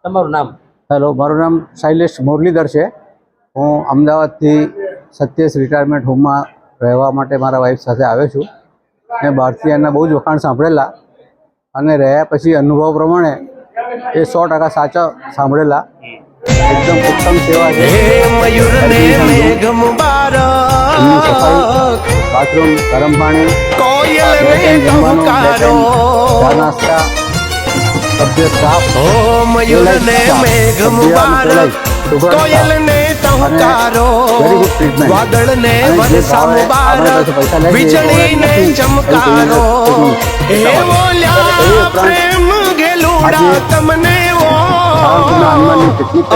તમારું નામ? હેલો, મારું નામ શૈલેષ મુરલીધર છે। હું અમદાવાદથી સત્યેશ રિટાયરમેન્ટ હોમમાં રહેવા માટે મારા વાઈફ સાથે આવ્યો છું। મેં બહારથી એના બહુ જ વખાણ સાંભળેલા અને રહ્યા પછી અનુભવ પ્રમાણે એ 100% સાચા સાંભળેલા। એકદમ ઉત્તમ સેવા છે। એમની સફાઈ, બાથરૂમ, ગરમ પાણી, 2 ટાઈમ જમવાનું, 2 ટાઈમ ચા નાસ્તા, સભ્ય સ્ટાફ,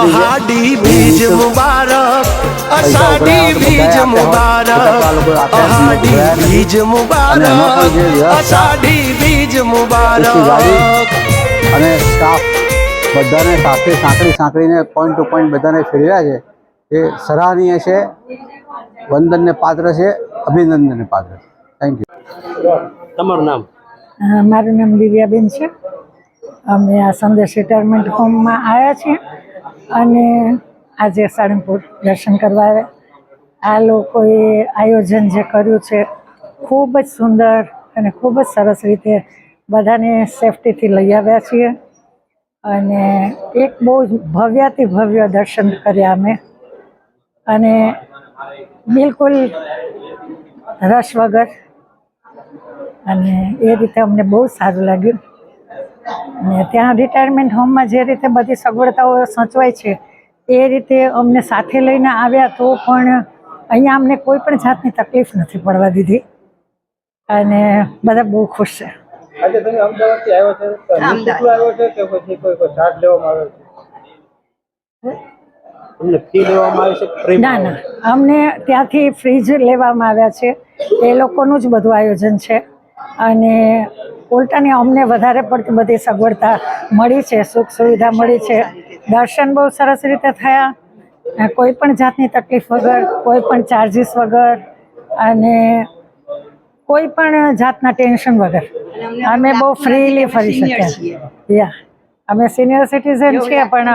अहाडी बीज मुबारक, अषाढ़ी बीज मुबारक, अहाडी बीज मुबारक, अषाढ़ी बीज मुबारक। અને સ્ટાફ બધાને સાથે સાંકળીને પોઈન્ટ ટુ પોઈન્ટ બધાને ફેરવ્યા છે। એ સરાહનીય છે, વંદનને પાત્ર છે, અભિનંદનને પાત્ર છે। Thank you. તમારું નામ? મારું નામ દિવ્યાબેન છે। અમે આ સંદેશ રિટાયરમેન્ટ હોમમાં આવ્યા છીએ અને આજે સાળંગપુર દર્શન કરવા આવ્યા। આ લોકોએ આયોજન જે કર્યું છે ખૂબ જ સુંદર અને ખૂબ જ સરસ રીતે બધાને સેફટીથી લઈ આવ્યા છીએ અને એક બહુ જ ભવ્યાતિ ભવ્ય દર્શન કર્યા અમે અને બિલકુલ રસ વગર, અને એ રીતે અમને બહુ સારું લાગ્યું। અને ત્યાં રિટાયરમેન્ટ હોમમાં જે રીતે બધી સગવડતાઓ સચવાય છે એ રીતે અમને સાથે લઈને આવ્યા તો પણ અહીંયા અમને કોઈ પણ જાતની તકલીફ નથી પડવા દીધી અને બધા બહુ ખુશ છે। આજે તમે અમદાવાદથી આવ્યો છો, કેટલું આવ્યો છે કે પછી કોઈ ચાર્જ લેવામાં આવ્યો છે? તમને ફી લેવામાં આવી છે? ના ના, અમને ત્યાંથી ફ્રી જ લેવામાં આવ્યા છે। એ લોકોનું જ બધું આયોજન છે અને ઉલટાની અમને વધારે પડતી બધી સગવડતા મળી છે, સુખ સુવિધા મળી છે। દર્શન બહુ સરસ રીતે થયા, કોઈ પણ જાતની તકલીફ વગર, કોઈ પણ ચાર્જીસ વગર અને કોઈ પણ જાતના ટેન્શન વગર અમે બહુ ફ્રીલી ફરી શક્યા। અમે સિનિયર સિટીઝન છીએ પણ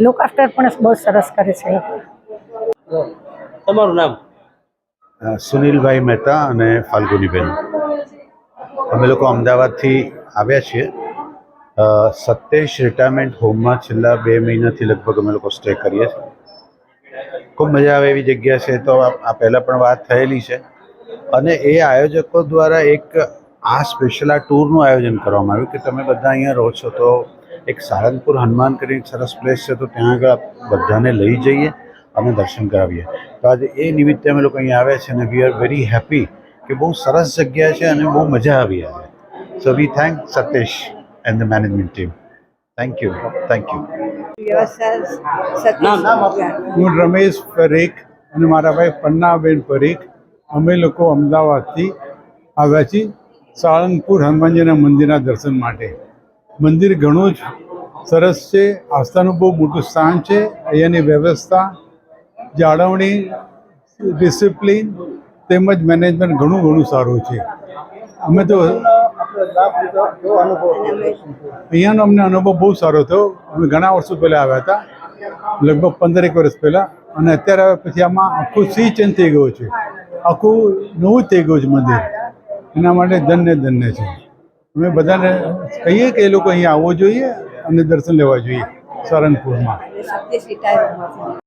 લુક આફ્ટર પણ બહુ સરસ કરે છે। તમારું નામ? સુનિલભાઈ મહેતા અને ફાલ્ગુનીબેન। અમે લોકો અમદાવાદથી આવ્યા છીએ। સત્યેશ રિટાયરમેન્ટ હોમમાં છેલ્લા 2 મહિનાથી લગભગ અમે લોકો સ્ટે કરીએ છીએ। ખૂબ મજા આવે એવી જગ્યા છે। તો આ પહેલાં પણ વાત થયેલી છે અને એ આયોજકો દ્વારા એક આ સ્પેશિયલ આ ટૂરનું આયોજન કરવામાં આવ્યું કે તમે બધા અહીંયા રહો છો તો એક સાળંગપુર હનુમાન કરીને સરસ પ્લેસ છે, તો ત્યાં આગળ બધાને લઈ જઈએ અને દર્શન કરાવીએ। તો આજે એ નિમિત્તે અમે લોકો અહીંયા આવ્યા છે અને વી આર વેરી હેપી કે બહુ સરસ જગ્યા છે અને બહુ મજા આવી આવે। So we thank Satish and the management team. Thank you, thank you. હું રમેશ પરીખ અને મારા ભાઈ પન્નાબેન પરીખ, અમે લોકો અમદાવાદથી આવ્યા છીએ સાળંગપુર હનુમાનજીના મંદિરના દર્શન માટે। મંદિર ઘણું જ સરસ છે, આસ્થાનું બહુ મોટું સ્થાન છે। અહીંયાની વ્યવસ્થા, જાળવણી, ડિસિપ્લિન તેમજ મેનેજમેન્ટ ઘણું સારું છે। અમે તો અહીંયાનો અમને અનુભવ બહુ સારો થયો। અમે ઘણા વર્ષો પહેલાં આવ્યા હતા, લગભગ 15 વર્ષ પહેલાં, અને અત્યારે આવ્યા પછી આમાં આખું સી ચેન્જ થઈ ગયું છે, આખું નવું જ થઈ ગયું છે મંદિર। એના માટે ધન્ય છે। અમે બધાને કહીએ કે એ લોકો અહીંયા આવવો જોઈએ અને દર્શન લેવા જોઈએ સાળંગપુરમાં।